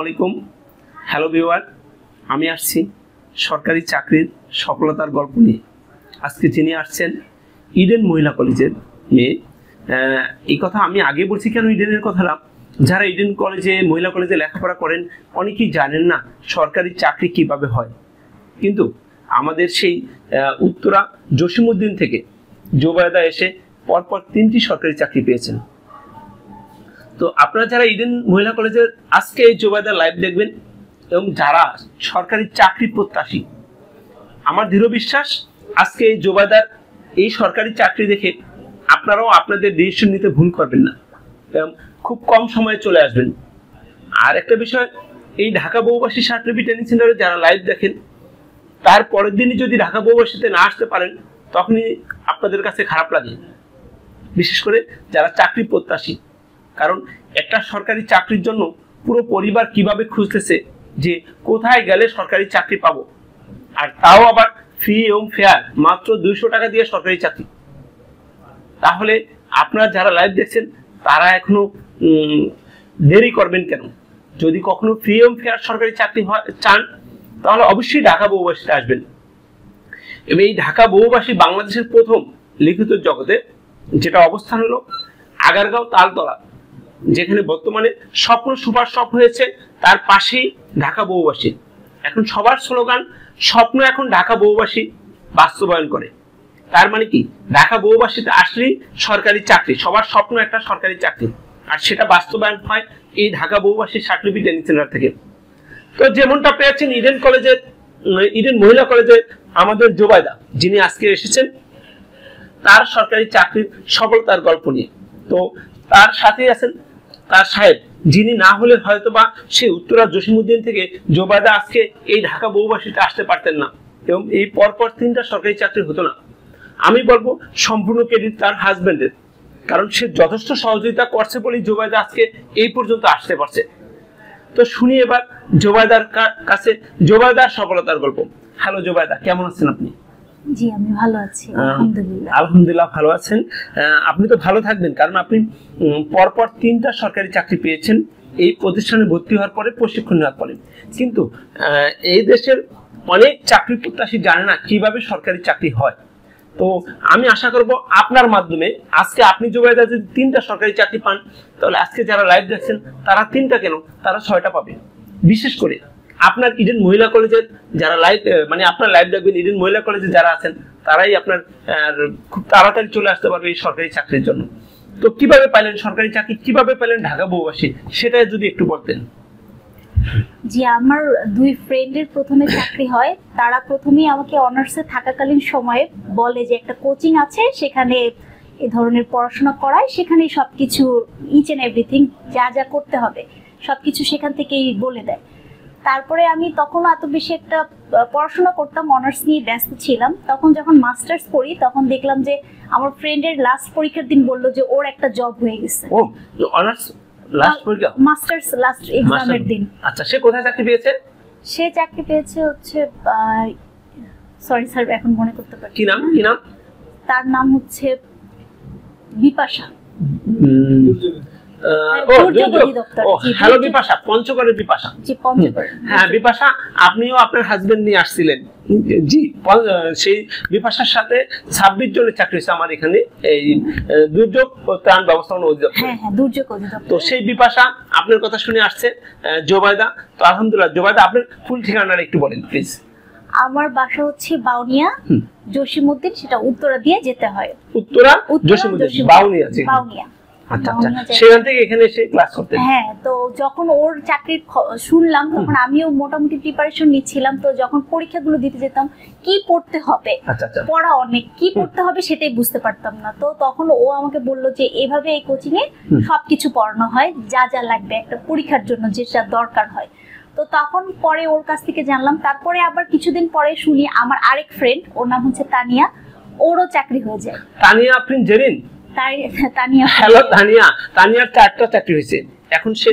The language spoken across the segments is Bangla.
আলাইকুম। হ্যালো ভিউয়ার, আমি আসছি সরকারি চাকরির সফলতার গল্প নিয়ে। আজকে যিনি আসছেন ইডেন মহিলা কলেজের মেয়ে। এই কথা আমি আগে বলছি কেন ইডেনের কথাটা, যারা ইডেন কলেজে মহিলা কলেজে লেখাপড়া করেন অনেকেই জানেন না সরকারি চাকরি কিভাবে হয়। কিন্তু আমাদের সেই উত্তরা জসিমউদ্দিন থেকে জোবায়দা এসে পরপর 3টি সরকারি চাকরি পেয়েছেন। তো আপনারা যারা ইডেন মহিলা কলেজের আজকে এই জোবায়দা লাইভ দেখবেন এবং যারা সরকারি চাকরি প্রত্যাশী, আমার দৃঢ় বিশ্বাস আজকে এই জোবায়দার এই সরকারি চাকরি দেখে আপনারাও আপনাদের ডিসিশন নিতে ভুল করবেন না, খুব কম সময়ে চলে আসবেন। আর একটা বিষয়, এই ঢাকা বহুভাষী সার্টিফিকেট ট্রেনিং সেন্টারে যারা লাইভ দেখেন তার পরের দিনই যদি ঢাকা বহুভাষীতে না আসতে পারেন তখনই আপনাদের কাছে খারাপ লাগে, বিশেষ করে যারা চাকরি প্রত্যাশী। কারণ একটা সরকারি চাকরির জন্য পুরো পরিবার কিভাবে খুঁজতেছে যে কোথায় গেলে সরকারি চাকরি পাবো, আর তাও আবার ফ্রি এবং ফেয়ার, মাত্র 200 টাকা দিয়ে সরকারি চাকরি। তাহলে আপনারা যারা লাইভ দেখছেন তারা এখনো দেরি করবেন কেন? যদি কখনো ফ্রি এবং ফেয়ার সরকারি চাকরি চান তাহলে অবশ্যই ঢাকা বহুভাষীতে আসবেন। এবং এই ঢাকা বহুভাষী বাংলাদেশের প্রথম লিখিত জগতে, যেটা অবস্থান হলো আগারগাঁও তালতলা, যেখানে বর্তমানে স্বপ্ন সুপার শপ হয়েছে, তার পাশেই ঢাকা বহুভাষী। এখন সবার স্লোগান স্বপ্ন এখন ঢাকা বহুভাষী বাস্তবায়ন করে। তার মানে কি, ঢাকা বহুভাষীতে আসলেই সরকারি চাকরি, সবার স্বপ্ন একটা সরকারি চাকরি, আর সেটা বাস্তবায়ন হয় এই ঢাকা বহুভাষী সার্টিফিকেট ট্রেনিং সেন্টার থেকে। তো যেমনটা পেয়েছেন ইডেন মহিলা কলেজের আমাদের জোবায়দা, যিনি আজকে এসেছেন তার সরকারি চাকরির সফলতার গল্প নিয়ে। তো তার সাথে আছেন তার সাহেব, যিনি না হলে হয়তো বা সেই উত্তরা জসিমউদ্দিন থেকে জোবায়দা আজকে এই ঢাকা বহুভাষীতে আসতে পারতেন না, এবং এই পরপর 3টা সরকারি চাকরি হতো না। আমি বলবো সম্পূর্ণ ক্রেডিট তার হাজবেন্ডের, কারণ সে যথেষ্ট সহযোগিতা করছে বলেই জোবায়দা আজকে এই পর্যন্ত আসতে পারছে। তো শুনি এবার জোবায়দার কাছে জোবায়দার সফলতার গল্প। হ্যালো জোবায়দা, কেমন আছেন আপনি? জি, আমি ভালো আছি, আলহামদুলিল্লাহ। আলহামদুলিল্লাহ ভালো আছেন। আপনি তো ভালো থাকবেন, কারণ আপনি পরপর 3টা সরকারি চাকরি পেয়েছেন এই প্রতিষ্ঠানে ভর্তি হওয়ার পরে, প্রশিক্ষণ নেওয়ার পরে। কিন্তু এই দেশের অনেক চাকরি প্রত্যাশী জানে না কিভাবে সরকারি চাকরি হয়। তো আমি আশা করব আপনার মাধ্যমে আজকে আপনি জোবায়দা যদি 3টা সরকারি চাকরি পান, তাহলে আজকে যারা লাইভ দেখছেন তারা 3টা কেন, তারা 6টা পাবে। বিশেষ করে আপনার ইডেন মহিলা কলেজের যারা লাইভ, মানে আপনার লাইভ দেখবেন ইডেন মহিলা কলেজে যারা আছেন তারাই আপনার খুব তাড়াতাড়ি চলে আসতে পারবে এই সরকারি চাকরির জন্য। তো কিভাবে পাইলেন সরকারি চাকরি, কিভাবে পাইলেন ঢাকা বহুভাষী, সেটা যদি একটু বলতেন। জি, আমার 2 ফ্রেন্ডের প্রথমে চাকরি হয়। তারা প্রথমেই আমাকে অনার্সে থাকাকালীন সময়ে বলে যে একটা কোচিং আছে, সেখানে এই ধরনের পড়াশোনা করায়, সেখানে সবকিছু ইচ এন্ড এভরিথিং যা যা করতে হবে সবকিছু সেখান থেকেই বলে দেয়। তারপরে আমি তখন এত বেশি একটা পড়াশোনা করতাম, অনার্স নিয়ে ব্যস্ত ছিলাম। তখন যখন মাস্টার্স করি তখন দেখলাম যে আমার ফ্রেন্ডের লাস্ট পরীক্ষার দিন বললো যে ওর একটা জব হয়ে গেছে। ও, অনার্স লাস্ট পরীক্ষা, মাস্টার্স লাস্ট এক্সামের দিন। আচ্ছা, সে কোথায় চাকরি পেয়েছে? সে চাকরি পেয়েছে হচ্ছে, সরি স্যার এখন মনে করতে পারছি। কি নাম? তার নাম হচ্ছে বিপাশা। হ্যালো বিপাশা, পঞ্চগড়ের বিপাশা। জি, পঞ্চগড়। হ্যাঁ বিপাশা, আপনিও আপনার হাজবেন্ড নিয়ে আসছিলেন। জি, সেই বিপাশার সাথে 26 জনের চাকরি হয়েছে আমার এখানে এই দুর্যোগ ত্রাণ ব্যবস্থাপনা অধিদপ্তর। হ্যাঁ হ্যাঁ, দুর্যোগ অধিদপ্তর। তো সেই বিপাশা আপনার কথা শুনে আসছে জোবায়দা। তো আলহামদুলিল্লাহ, জোবায়দা আপনার ফুল ঠিকানাটা একটু বলেন প্লিজ। আমার বাসা হচ্ছে বাউনিয়া, জসিমউদ্দিন, সেটা উত্তরা দিয়ে যেতে হয়। উত্তরা জসিমউদ্দিন, বাউনিয়া। বাউনিয়া। আচ্ছা আচ্ছা, সেখান থেকে এখানে এসে ক্লাস করতেন? হ্যাঁ। তো যখন ওর চাকরির শুনলাম তখন আমিও মোটামুটি প্রিপারেশন নিচ্ছিলাম। তো যখন পরীক্ষাগুলো দিতে যেতাম কি পড়তে হবে, পড়া অনেক, কি পড়তে হবে সেটাই বুঝতে পারতাম না। তো তখন ও আমাকে বললো যে এভাবে এই কোচিং এ সবকিছু পড়ানো হয়, যা যা লাগবে একটা পরীক্ষার জন্য যেটা দরকার হয়। তো তখন পরে ওর কাছ থেকে জানলাম। তারপরে আবার কিছুদিন পরে শুনি আমার আরেক ফ্রেন্ড, ওর নাম হচ্ছে তানিয়া, ওরও চাকরি হয়ে যায়। তানিয়া আপনি জেরিন? হ্যালো তানিয়া, তানিয়ার 4টা চাকরি হয়েছে। এখন সে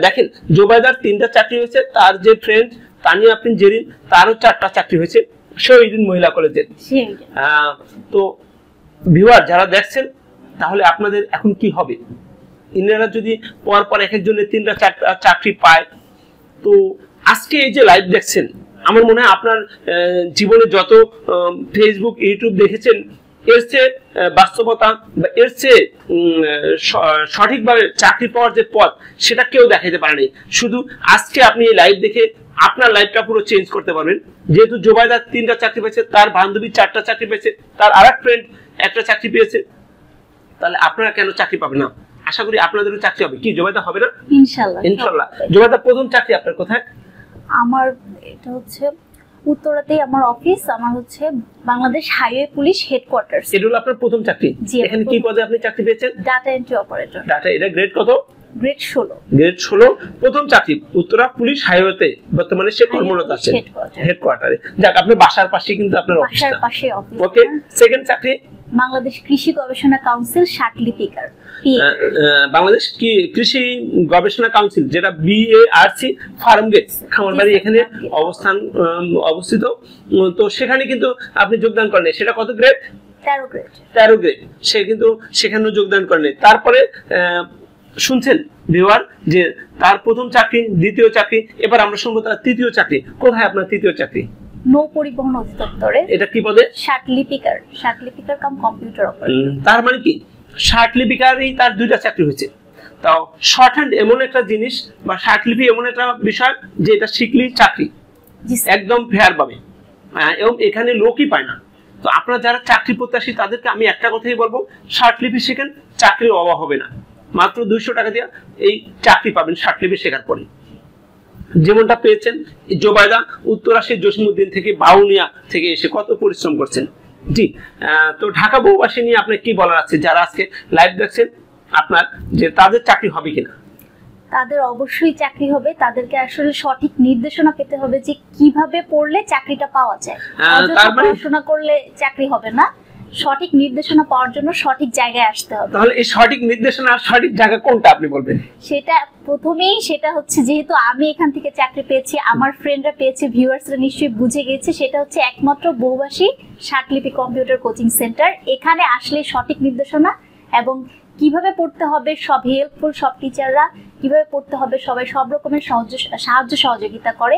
দেখেন জোবায়দার 3টা চাকরি হয়েছে, তার যে ফ্রেন্ড তানিয়া আপনি জেরিন তারও 4টা চাকরি হয়েছে, সেও ইডেন মহিলা কলেজের। তো ভিউয়ার যারা দেখছেন, তাহলে আপনাদের এখন কি হবে? ইনারা যদি পর পর এক একজনের 3টা 4টা চাকরি পায়, তো আজকে এই যে লাইভ দেখছেন, আমার মনে হয় আপনার জীবনে যত ফেসবুক ইউটিউব দেখেছেন, এর চেয়ে বাস্তবতা বা এর চেয়ে সঠিকভাবে চাকরি পাওয়ার যে পথ, সেটা কেউ দেখাইতে পারেনি। শুধু আজকে আপনি এই লাইভ দেখে আপনার লাইফটা পুরো চেঞ্জ করতে পারবেন। যেহেতু জোবাইদা 3টা চাকরি পেয়েছে, তার বান্ধবী 4টা চাকরি পেয়েছে, তার আরেক ফ্রেন্ড 1টা চাকরি পেয়েছে, তাহলে আপনারা কেন চাকরি পাবেন না? আশা করি আপনাদেরও চাকরি হবে। কি জোবাইদা হবে না? ইনশাআল্লাহ ইনশাআল্লাহ। জোবাইদা প্রথম চাকরি আপনার কোথায়? আমার এটা হচ্ছে উত্তরাতেই আমার অফিস, আমার হচ্ছে বাংলাদেশ হাইওয়ে পুলিশ হেডকোয়ার্টার্স। এটা হলো আপনার প্রথম চাকরি। এখানে কি পদে আপনি চাকরি পেয়েছেন? Data entry operator. ডাটা, এটা গ্রেড কত? গ্রেড 16। গ্রেড 16, প্রথম চাকরি উত্তরা পুলিশ হাইওয়েতে, বর্তমানে সে কর্মরত আছেন হেডকোয়ার্টারে। যাক, আপনার বাসার পাশে কিন্তু আপনার অফিস, বাসার পাশে অফিস। ওকে। সেকেন্ড চাকরি বাংলাদেশ কৃষি গবেষণা কাউন্সিল শার্টলিপিকার। বাংলাদেশ কি কৃষি গবেষণা কাউন্সিল, যেটা বিএআরসি ফার্ম গেট খামারবাড়ি এখানে অবস্থিত। তো সেখানে কিন্তু আপনি যোগদান করেন, সেটা কত গ্রেড? 13 গ্রেড। 13 গ্রেড। সে কিন্তু সেখানেও যোগদান করেন। তারপরে শুনছেন ভিউয়ার যে তার প্রথম চাকরি, দ্বিতীয় চাকরি, এবার আমরা শুনবো তার তৃতীয় চাকরি। কোথায় আপনার তৃতীয় চাকরি? নৌ পরিবহন অধিদপ্তরে। এটা কি পদে? শার্টলিপিকার। শার্টলিপিকার কাম কম্পিউটার অপারেটর। তার মানে কি শার্টলিপিকারই তার 2টা চাকরি হয়েছে। তাও শর্টহ্যান্ড এমন একটা জিনিস বা শার্টলিপি এমন একটা বিষয় যে এটা শিখলেই চাকরি একদম ফেয়ার পাবে, এবং এখানে লোকই পায় না। তো আপনারা যারা চাকরি প্রত্যাশী তাদেরকে আমি একটা কথাই বলবো, শার্টলিপি শেখেন, চাকরির অভাব হবে না। মাত্র 200 টাকা দিয়ে এই চাকরি পাবেন শার্টলিপি শেখার পরে। যেমনটা পেয়েছেন জোবাইদা উত্তরা সে জসিমউদ্দিন থেকে, বাউনিয়া থেকে এসে কত পরিশ্রম করছেন। জি, তো ঢাকা বহুবাসী নিয়ে আপনার কি বলার আছে? যারা আজকে লাইভ দেখছেন আপনার, যে তাদের চাকরি হবে কিনা? তাদের অবশ্যই চাকরি হবে। তাদেরকে আসলে সঠিক নির্দেশনা পেতে হবে যে কিভাবে পড়লে চাকরিটা পাওয়া যায়। পড়াশোনা করলে চাকরি হবে না, সঠিক নির্দেশনা পাওয়ার জন্য সঠিক জায়গায় আসতে হবে। তাহলে এই সঠিক নির্দেশনা আর সঠিক জায়গা কোনটা আপনি বলবেন? সেটা প্রথমেই সেটা হচ্ছে, যেহেতু আমি এখান থেকে চাকরি পেয়েছি, আমার ফ্রেন্ডরা পেয়েছে, ভিউয়ার্সরা নিশ্চয়ই বুঝে গেছে, সেটা হচ্ছে একমাত্র বহুভাষী শার্টলিপি কম্পিউটার কোচিং সেন্টার। এখানে আসলে সঠিক নির্দেশনা এবং কিভাবে পড়তে হবে, সব হেল্পফুল, সব টিচাররা কিভাবে পড়তে হবে, সবাই সব রকমের সাহায্য সহযোগিতা করে,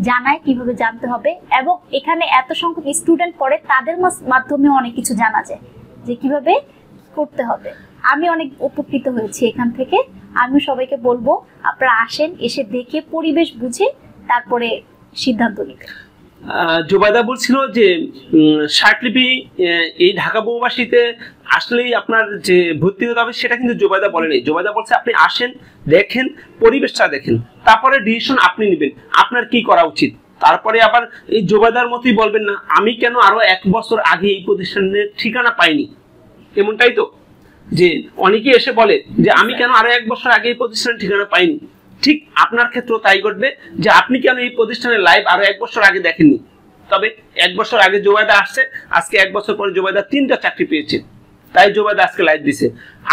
জানায় কিভাবে জানতে হবে। এবং এখানে এত সংখ্যক স্টুডেন্ট পড়ে, তাদের মাধ্যমে অনেক কিছু জানা যায় যে কিভাবে করতে হবে। আমি অনেক উপকৃত হয়েছি এখান থেকে। আমি সবাইকে বলবো আপনারা আসেন, এসে দেখে পরিবেশ বুঝে তারপরে সিদ্ধান্ত নিবেন। জোবাইদা বলছিল যে শার্টলিপি এই ঢাকা বহুবাসীতে আসলেই আপনার যে ভর্তি হতে হবে সেটা কিন্তু জোবাইদা বলেনি। জোবাইদা বলছে আপনি আসেন, দেখেন, পরিবেশটা দেখেন, তারপরে ডিসিশন আপনি নেবেন আপনার কি করা উচিত। তারপরে আবার এই জোবাইদার মতোই বলবেন না আমি কেন আরো 1 বছর আগে এই প্রতিষ্ঠানের ঠিকানা পাইনি। এমনটাই তো যে অনেকে এসে বলে যে আমি কেন আরো 1 বছর আগে এই প্রতিষ্ঠানের ঠিকানা পাইনি। ঠিক আপনার ক্ষেত্রেও তাই ঘটবে যে আপনি কেন এই প্রতিষ্ঠানের লাইভ আরো 1 বছর আগে দেখেননি। তবে 1 বছর আগে জোবাইদা আসছে, আজকে 1 বছর পরে জোবাইদা 3টা চাকরি পেয়েছে, তাই জোবাইদা আজকে লাইভ দিছে।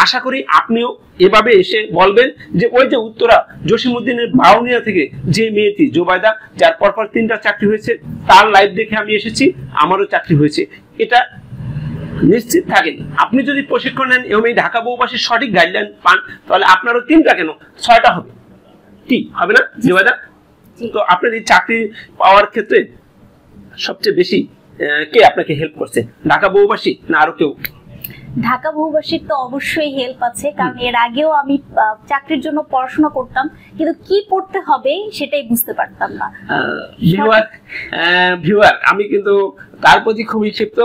আশা করি আপনিও এভাবে এসে বলবেন যে ওই যে উত্তরা জসিমউদ্দিনের বাউনিয়া থেকে যে মেয়েটি জোবাইদা, যার পরপর 3টা চাকরি হয়েছে, তার লাইভ দেখে আমি এসেছি, আমারও চাকরি হয়েছে। এটা নিশ্চিত থাকেন আপনি যদি প্রশিক্ষণ নেন এবং এই ঢাকা বহুবাসীর সঠিক গাইডলাইন পান, তাহলে আপনারও 3টা কেন 6টা হবে। কি হবে না জোবাইদা? তো আপনার এই চাকরি পাওয়ার ক্ষেত্রে সবচেয়ে বেশি কে আপনাকে হেল্প করছে, ঢাকা বহুবাসী না আরো কেউ? ঢাকা বহুবাসীর তো অবশ্যই হেল্প আছে, কারণ এর আগেও আমি চাকরির জন্য পড়াশোনা করতাম, কিন্তু কি পড়তে হবে সেটাই বুঝতে পারতাম না। ভিউয়ার আমি কিন্তু তার প্রতি খুবই ক্ষিপ্ত।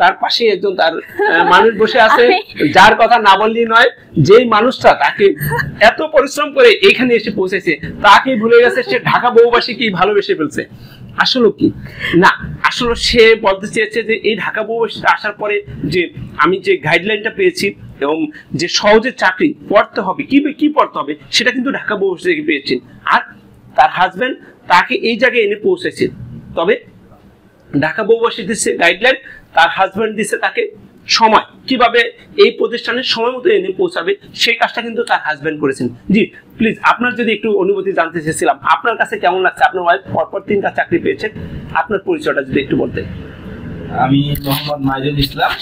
তার পাশে একজন তার মানুষ বসে আছে যার কথা না বললেই নয়, যেই মানুষটা তাকে এত পরিশ্রম করে এখানে এসে পৌঁছেছে তাকে ভুলে গেছে সে ঢাকা বহুবাসী কি ভালোবেসে ফেলছে। আসলে কি না, আসলে সে বলতে চেয়েছে যে এই ঢাকা বহুবাসীতে আসার পরে যে আমি যে গাইডলাইনটা পেয়েছি এবং যে সহজে চাকরি পড়তে হবে, কি পড়তে হবে সেটা কিন্তু ঢাকা বহুবাসী থেকে পেয়েছেন। আর তার হাজবেন্ড তাকে এই জায়গায় এনে পৌঁছেছে। তবে ঢাকা বহুবাসী দিচ্ছে গাইডলাইন, তার হাজবেন্ড দিচ্ছে তাকে সময়, কিভাবে এই প্রতিষ্ঠানের সময় মতো এনে পৌঁছাবে সেই কাজটা কিন্তু তার হাজবেন্ড করেছেন। জি প্লিজ আপনার যদি একটু অনুভূতি জানতে চেয়েছিলাম, আপনার কাছে কেমন লাগছে? আপনার ওয়াইফ পরপর 3টা চাকরি পেয়েছেন, আপনার পরিচয়টা যদি একটু বলতেন। আমি মোহাম্মদ মাইজুল ইসলাম।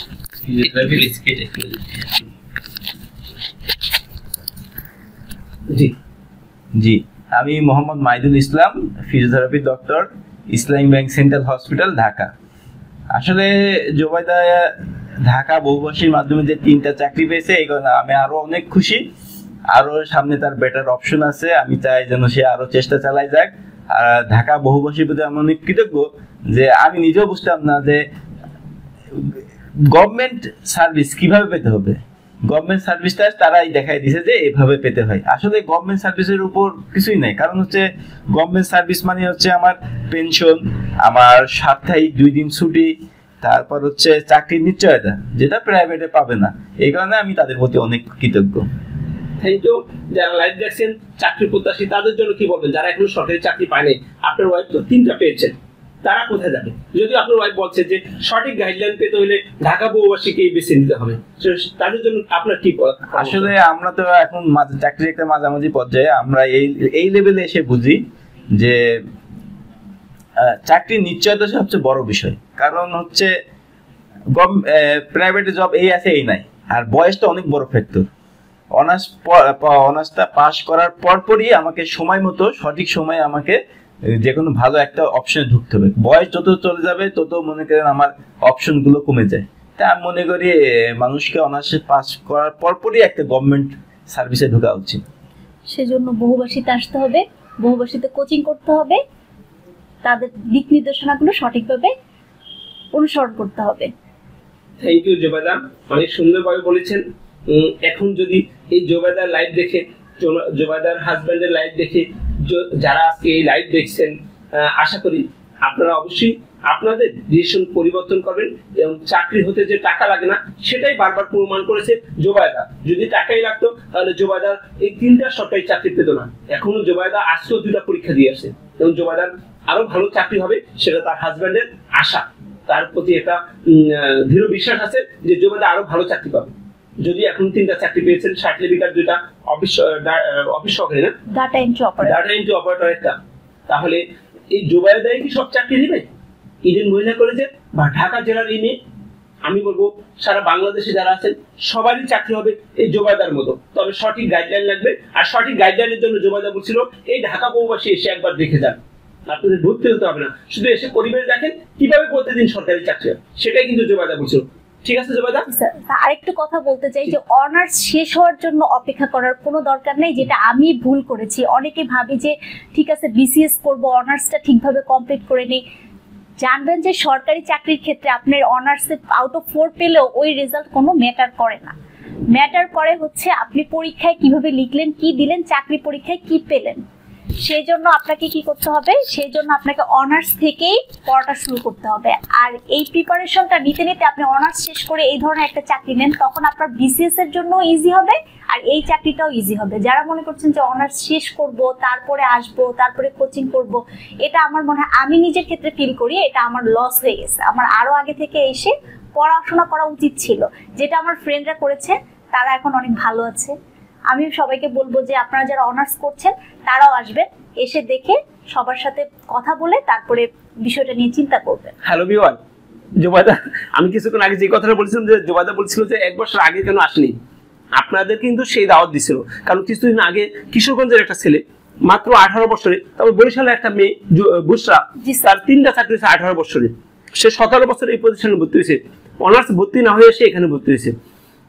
জি জি আমি Mohammad Maidul Islam, physiotherapy doctor, Islamic bank central hospital, Dhaka. আসলে জোবাইদা ঢাকা বহুভাষীর মাধ্যমে যে 3টা চাকরি পেয়েছে, এই কারণে আমি আরো অনেক খুশি। আরো সামনে তার বেটার অপশন আছে, আমি চাই যেন সে আরো চেষ্টা চালাই যাক। আর ঢাকা বহুভাষীর প্রতি আমি অনেক কৃতজ্ঞ যে আমি নিজেও বুঝতাম না যে গভর্নমেন্ট সার্ভিস কিভাবে পেতে হবে। গভর্নমেন্ট সার্ভিসটা তারাই দেখাই দিছে যে এভাবে পেতে হয়। আসলে গভর্নমেন্ট সার্ভিসের উপর কিছুই নাই, কারণ হচ্ছে গভর্নমেন্ট সার্ভিস মানে হচ্ছে আমার পেনশন, আমার সাপ্তাহিক 2 দিন ছুটি, তারপর হচ্ছে চাকরির নিশ্চয়তা, যেটা প্রাইভেটে পাবে না। এই কারণে আমি তাদের প্রতি অনেক কৃতজ্ঞ। Thank you. যারা লাইভ দেখছেন চাকরি প্রত্যাশী, তাদের জন্য কি বলবেন? যারা এখনো সরকারি চাকরি পায়নি, আপনার ওয়াইফ তো 3টা পেয়েছেন, তারা কোথায় যাবে? যদি আপনার ওয়াইফ বলছে যে সঠিক গাইডলাইন পেতে হলে ঢাকা বহুভাষীকেই বেছে নিতে হবে, তাদের জন্য আপনার কি? আসলে আমরা তো এখন চাকরির একটা মাঝামাঝি পর্যায়ে, আমরা এই লেভেলে এসে বুঝি যে চাকরির নিশ্চয়তা সবচেয়ে বড় বিষয়। কারণ হচ্ছে প্রাইভেটে জব এই আছে এই নাই, আর বয়সটা অনেক বড় ফ্যাক্টর। অনার্সটা পাস করার পরপরই আমাকে সময় মতো, সঠিক সময়ে আমাকে যে কোনো ভালো একটা অপশনে ঢুকতে হবে। বয়স যত চলে যাবে তত মনে করেন আমার অপশন গুলো কমে যায়। তাই আমি মনে করি মানুষকে অনার্সে পাস করার পরপরই একটা গভর্নমেন্ট সার্ভিসে ঢোকা উচিত। সেজন্য বহুভাষীতে আসতে হবে, বহুভাষীতে কোচিং করতে হবে, তাদের দিক নির্দেশনাগুলো সঠিকভাবে অনুসরণ করতে হবে। থ্যাংক ইউ জোবাইদা, অনেক সুন্দরভাবে বলেছেন। এখন যদি এই জোবাইদার লাইভ দেখে, জোবাইদার হাজব্যান্ডের লাইভ দেখে যারা আজকে এই লাইভ দেখছেন, আশা করি আপনারা অবশ্যই আপনাদের ডিসিশন পরিবর্তন করবেন এবং চাকরি হতে যে টাকা লাগে না সেটাই বারবার প্রমাণ করেছে জোবাইদা। যদি টাকাই লাগতো তাহলে জোবাইদা এই 3টা সরকারি চাকরি পেত না। এখনো জোবাইদা আজকেও 2টা পরীক্ষা দিয়ে আসে এবং জোবাইদার আরো ভালো চাকরি হবে, সেটা তার হাজব্যান্ডের আশা। তার প্রতি একটা দৃঢ় বিশ্বাস আছে যে জোবাইদা আরো ভালো চাকরি পাবে। যদি এখন 3টা চাকরি পেয়েছেন, সার্টিফিকেট 2টা, অফিস সহকারী না, ডাটা এন্ট্রি অপারেটর একটা, তাহলে এই জোবাইদাই কি সব চাকরি নেবে? ইডেন মহিলা কলেজের বা ঢাকা জেলার এই মেয়ে, আমি বলবো সারা বাংলাদেশে যারা আছেন সবারই চাকরি হবে এই জোবাইদার মতো। তবে সঠিক গাইডলাইন লাগবে, আর সঠিক গাইডলাইনের জন্য জোবাইদা বলছিল এই ঢাকা বহুভাষী এসে একবার দেখে যান, আপনাদের ভর্তি হতে হবে না, শুধু এসে পরিবেশ দেখেন কিভাবে প্রতিদিন সরকারি চাকরি হয়, সেটাই কিন্তু জোবাইদা বলছিল। ঠিক আছে জোবাইদা? আরেকটু কথা বলতে চাই যে অনার্স শেষ হওয়ার জন্য অপেক্ষা করার কোনো দরকার নেই, যেটা আমি ভুল করেছি। অনেকে ভাবি যে ঠিক আছে বিসিএস করব, অনার্সটা ঠিকভাবে কমপ্লিট করে নেই। জানবেন যে সরকারি চাকরির ক্ষেত্রে আপনার অনার্সে আউট অফ 4 পেলেও ওই রেজাল্ট কোনো ম্যাটার করে না। ম্যাটার করে হচ্ছে আপনি পরীক্ষায় কিভাবে লিখলেন, কি দিলেন, চাকরি পরীক্ষায় কি পেলেন। সেই জন্য আপনাকে কি করতে হবে? সেই জন্য আপনাকে অনার্স থেকেই পড়াটা শুরু করতে হবে। আর এই প্রিপারেশনটা নিতে নিতে আপনি অনার্স শেষ করে এই ধরনের একটা চাকরি নেন, তখন আপনার বিসিএস এর জন্য ইজি হবে আর এই চাকরিটাও ইজি হবে। যারা মনে করছেন যে অনার্স শেষ করব, তারপরে আসবো, তারপরে কোচিং করব, এটা আমার মনে হয়, আমি নিজের ক্ষেত্রে ফিল করি এটা আমার লস হয়ে গেছে। আমার আরো আগে থেকে এসে পড়াশোনা করা উচিত ছিল, যেটা আমার ফ্রেন্ডরা করেছে, তারা এখন অনেক ভালো আছে। আমি সবাইকে বলবো যে আপনারা যারা অনার্স করছেন তারাও আসবেন, এসে দেখে সবার সাথে কথা বলে তারপরে বিষয়টা নিয়ে চিন্তা করবেন। হ্যালো ভিউয়ার, জোবাইদা, আমি কিছুক্ষণ আগে যে কথাটা বলছিলাম যে জোবাইদা বলছিল যে 1 বছর আগে কেন আসেনি, আপনাদের কিন্তু সেই দাওয়াত দিছিল। কারণ কিছুদিন আগে কিশোরগঞ্জের একটা ছেলে মাত্র 18 বছরে, তবে বরিশালের একটা মেয়ে বুসরা, তার 3টা চাকরি হয়েছে 18 বছরে, সে 17 বছরে এই পজিশনে ভর্তি হয়েছে। অনার্স ভর্তি না হয়ে সে এখানে ভর্তি হয়েছে।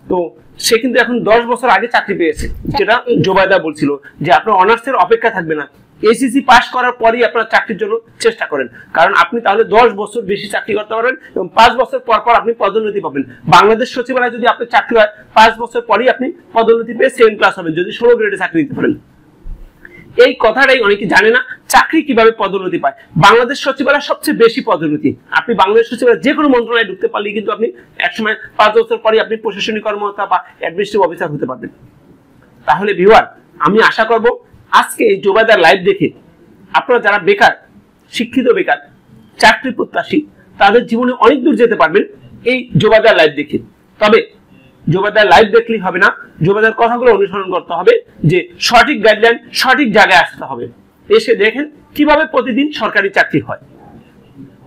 তো সে কিন্তু এখন 10 বছর আগে চাকরি পেয়েছে, যেটা জোবাইদা বলছিল যে আপনার অনার্সের অপেক্ষা থাকবে না, এসিসি পাস করার পরই আপনার চাকরির জন্য চেষ্টা করেন। কারণ আপনি তাহলে 10 বছর বেশি চাকরি করতে পারবেন এবং 5 বছর পর পর আপনি পদোন্নতি পাবেন। বাংলাদেশ সচিবালয় যদি আপনার চাকরি হয় 5 বছর পরই আপনি পদোন্নতি পেয়ে 7 ক্লাস হবেন যদি 16 গ্রেডে চাকরি দিতে পারেন। এই কথাটাই অনেকে জানে না, চাকরি কিভাবে পদোন্নতি পায়। বাংলাদেশ সচিবালয় সবচেয়ে বেশি পদোন্নতি। আপনি বাংলাদেশ সচিবালয় যে কোনো মন্ত্রণালয়ে ঢুকতে পারলে কিন্তু আপনি একসময় 5 বছর পরে আপনি প্রশাসনিক কর্মকর্তা বা অ্যাডমিনিস্ট্রেটিভ অফিসার হতে পারবেন। তাহলে ভিউয়ার, আমি আশা করব আজকে এই জোবাইদার লাইভ দেখে আপনারা যারা বেকার, শিক্ষিত বেকার, চাকরি প্রত্যাশী, তাদের জীবনে অনেক দূর যেতে পারবেন এই জোবাইদার লাইভ দেখে। তবে জোবাইদার লাইভ দেখলেই হবে না, জোবাইদার কথাগুলো অনুসরণ করতে হবে, যে সঠিক গাইডলাইন, সঠিক জায়গায় আসতে হবে। এসে দেখেন কিভাবে প্রতিদিন সরকারি চাকরি হয়।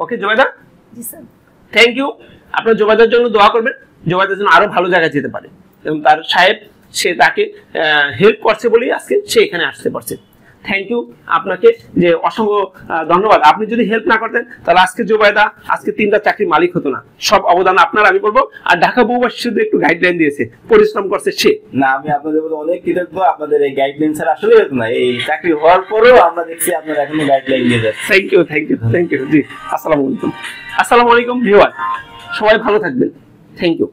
ওকে জোবাইদা? জি স্যার। Thank you. আপনারা জোবাইদার জন্য দোয়া করবেন, জোবাইদার জন্য আরো ভালো জায়গায় যেতে পারে এবং তার সাহেব সে তাকে হেল্প করছে বলেই আজকে সে এখানে আসতে পারছে। থ্যাংক ইউ আপনাকে, যে অসংখ্য ধন্যবাদ। আপনি যদি হেল্প না করতেন তাহলে আজকে জুবাইদা আজকে 3টা চাকরির মালিক হতো না। সব অবদান আপনার আমি বলবো। আর ঢাকা বহুবাসী শুধু একটু গাইডলাইন দিয়েছে, পরিশ্রম করছে সে। না, আমি আপনাদের প্রতি অনেক কৃতজ্ঞ। আপনাদের এই গাইডলাইন স্যার আসলে হতো না, এই চাকরি হওয়ার পরেও আমরা দেখছি আপনারা এখনো গাইডলাইন দিয়ে যাচ্ছেন। Thank you, thank you, thank you. জি, আসসালামু আলাইকুম। আসসালামু আলাইকুম ভিউয়ার, সবাই ভালো থাকবেন। Thank you.